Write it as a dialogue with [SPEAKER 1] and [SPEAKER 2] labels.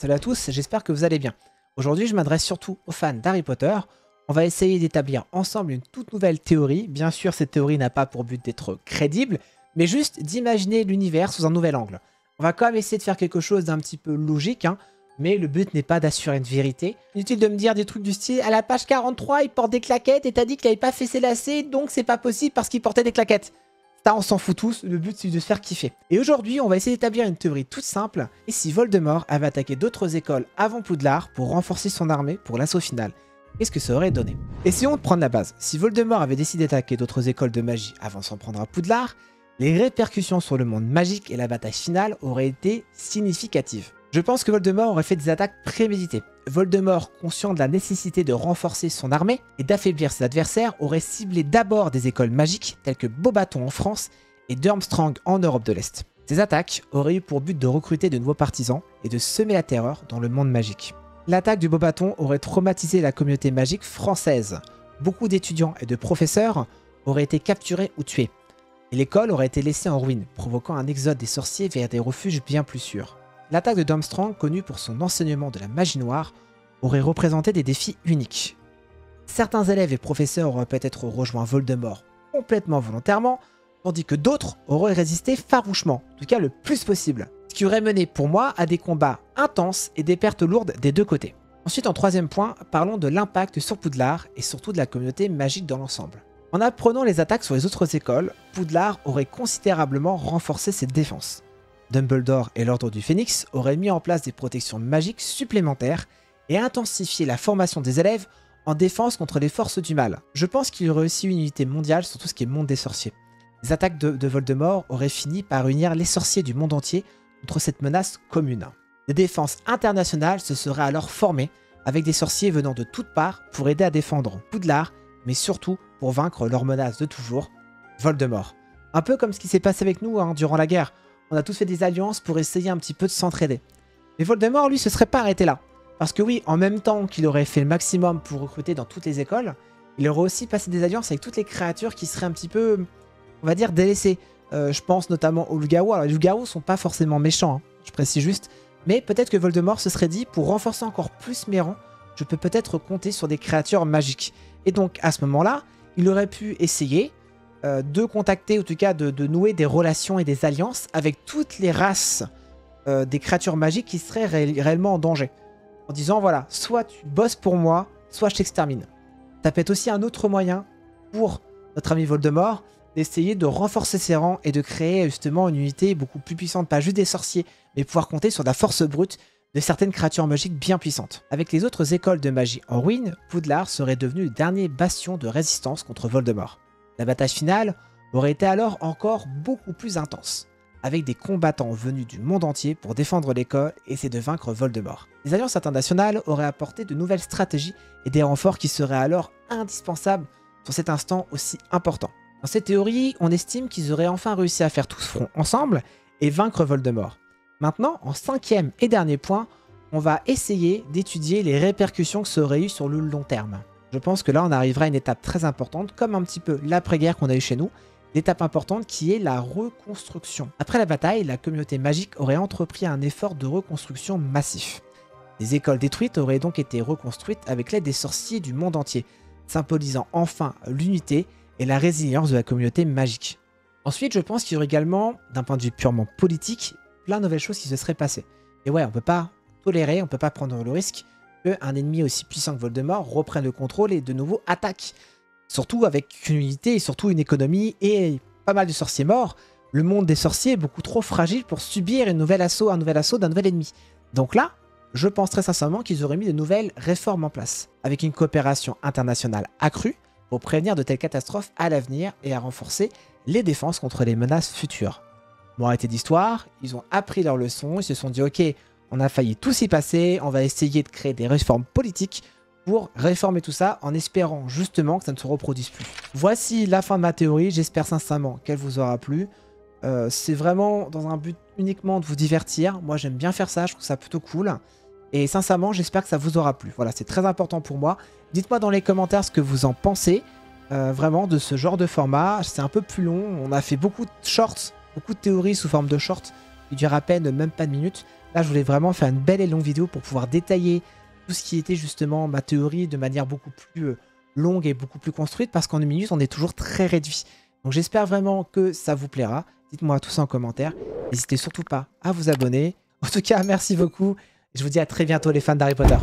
[SPEAKER 1] Salut à tous, j'espère que vous allez bien. Aujourd'hui, je m'adresse surtout aux fans d'Harry Potter. On va essayer d'établir ensemble une toute nouvelle théorie. Bien sûr, cette théorie n'a pas pour but d'être crédible, mais juste d'imaginer l'univers sous un nouvel angle. On va quand même essayer de faire quelque chose d'un petit peu logique, mais le but n'est pas d'assurer une vérité. Inutile de me dire des trucs du style « à la page 43, il porte des claquettes et t'as dit qu'il n'avait pas fait ses lacets, donc c'est pas possible parce qu'il portait des claquettes ». Ça, on s'en fout tous, le but c'est de se faire kiffer. Et aujourd'hui, on va essayer d'établir une théorie toute simple. Et si Voldemort avait attaqué d'autres écoles avant Poudlard pour renforcer son armée pour l'assaut final, qu'est-ce que ça aurait donné? Essayons de prendre la base. Si Voldemort avait décidé d'attaquer d'autres écoles de magie avant de s'en prendre à Poudlard, les répercussions sur le monde magique et la bataille finale auraient été significatives. Je pense que Voldemort aurait fait des attaques préméditées. Voldemort, conscient de la nécessité de renforcer son armée et d'affaiblir ses adversaires, aurait ciblé d'abord des écoles magiques telles que Beauxbatons en France et Durmstrang en Europe de l'Est. Ces attaques auraient eu pour but de recruter de nouveaux partisans et de semer la terreur dans le monde magique. L'attaque du Beauxbaton aurait traumatisé la communauté magique française. Beaucoup d'étudiants et de professeurs auraient été capturés ou tués. Et l'école aurait été laissée en ruine, provoquant un exode des sorciers vers des refuges bien plus sûrs. L'attaque de Durmstrang, connue pour son enseignement de la magie noire, aurait représenté des défis uniques. Certains élèves et professeurs auraient peut-être rejoint Voldemort complètement volontairement, tandis que d'autres auraient résisté farouchement, en tout cas le plus possible. Ce qui aurait mené pour moi à des combats intenses et des pertes lourdes des deux côtés. Ensuite, en troisième point, parlons de l'impact sur Poudlard et surtout de la communauté magique dans l'ensemble. En apprenant les attaques sur les autres écoles, Poudlard aurait considérablement renforcé ses défenses. Dumbledore et l'Ordre du Phénix auraient mis en place des protections magiques supplémentaires et intensifié la formation des élèves en défense contre les forces du mal. Je pense qu'il y aurait aussi une unité mondiale sur tout ce qui est monde des sorciers. Les attaques de Voldemort auraient fini par unir les sorciers du monde entier contre cette menace commune. Des défenses internationales se seraient alors formées avec des sorciers venant de toutes parts pour aider à défendre Poudlard, mais surtout pour vaincre leur menace de toujours, Voldemort. Un peu comme ce qui s'est passé avec nous durant la guerre. On a tous fait des alliances pour essayer un petit peu de s'entraider. Mais Voldemort, lui, se serait pas arrêté là. Parce que oui, en même temps qu'il aurait fait le maximum pour recruter dans toutes les écoles, il aurait aussi passé des alliances avec toutes les créatures qui seraient un petit peu, on va dire, délaissées. Je pense notamment aux loups-garous. Alors les loups-garous sont pas forcément méchants, je précise juste. Mais peut-être que Voldemort se serait dit, pour renforcer encore plus mes rangs, je peux peut-être compter sur des créatures magiques. Et donc, à ce moment-là, il aurait pu essayer de contacter, en tout cas de nouer des relations et des alliances avec toutes les races des créatures magiques qui seraient réellement en danger. En disant, voilà, soit tu bosses pour moi, soit je t'extermine. Ça peut être aussi un autre moyen pour notre ami Voldemort d'essayer de renforcer ses rangs et de créer justement une unité beaucoup plus puissante, pas juste des sorciers, mais pouvoir compter sur la force brute de certaines créatures magiques bien puissantes. Avec les autres écoles de magie en ruine, Poudlard serait devenu le dernier bastion de résistance contre Voldemort. La bataille finale aurait été alors encore beaucoup plus intense, avec des combattants venus du monde entier pour défendre l'école et essayer de vaincre Voldemort. Les alliances internationales auraient apporté de nouvelles stratégies et des renforts qui seraient alors indispensables sur cet instant aussi important. Dans cette théorie, on estime qu'ils auraient enfin réussi à faire tous front ensemble et vaincre Voldemort. Maintenant, en cinquième et dernier point, on va essayer d'étudier les répercussions que ça aurait eu sur le long terme. Je pense que là, on arrivera à une étape très importante, comme un petit peu l'après-guerre qu'on a eu chez nous, l'étape importante qui est la reconstruction. Après la bataille, la communauté magique aurait entrepris un effort de reconstruction massif. Les écoles détruites auraient donc été reconstruites avec l'aide des sorciers du monde entier, symbolisant enfin l'unité et la résilience de la communauté magique. Ensuite, je pense qu'il y aurait également, d'un point de vue purement politique, plein de nouvelles choses qui se seraient passées. Et ouais, on peut pas tolérer, on peut pas prendre le risque qu'un ennemi aussi puissant que Voldemort reprenne le contrôle et de nouveau attaque. Surtout avec une unité et surtout une économie et pas mal de sorciers morts, le monde des sorciers est beaucoup trop fragile pour subir un nouvel assaut d'un nouvel ennemi. Donc là, je pense très sincèrement qu'ils auraient mis de nouvelles réformes en place, avec une coopération internationale accrue pour prévenir de telles catastrophes à l'avenir et à renforcer les défenses contre les menaces futures. Bon, arrêtez d'histoire, ils ont appris leur leçon, ils se sont dit ok, on a failli tout s'y passer, on va essayer de créer des réformes politiques pour réformer tout ça en espérant justement que ça ne se reproduise plus. Voici la fin de ma théorie, j'espère sincèrement qu'elle vous aura plu. C'est vraiment dans un but uniquement de vous divertir, moi j'aime bien faire ça, je trouve ça plutôt cool. Et sincèrement, j'espère que ça vous aura plu. Voilà, c'est très important pour moi. Dites-moi dans les commentaires ce que vous en pensez vraiment de ce genre de format. C'est un peu plus long, on a fait beaucoup de shorts, beaucoup de théories sous forme de shorts qui durent à peine même pas de minutes. Là, je voulais vraiment faire une belle et longue vidéo pour pouvoir détailler tout ce qui était justement ma théorie de manière beaucoup plus longue et beaucoup plus construite, parce qu'en 1 minute, on est toujours très réduit. Donc j'espère vraiment que ça vous plaira. Dites-moi tout ça en commentaire. N'hésitez surtout pas à vous abonner. En tout cas, merci beaucoup. Je vous dis à très bientôt les fans d'Harry Potter.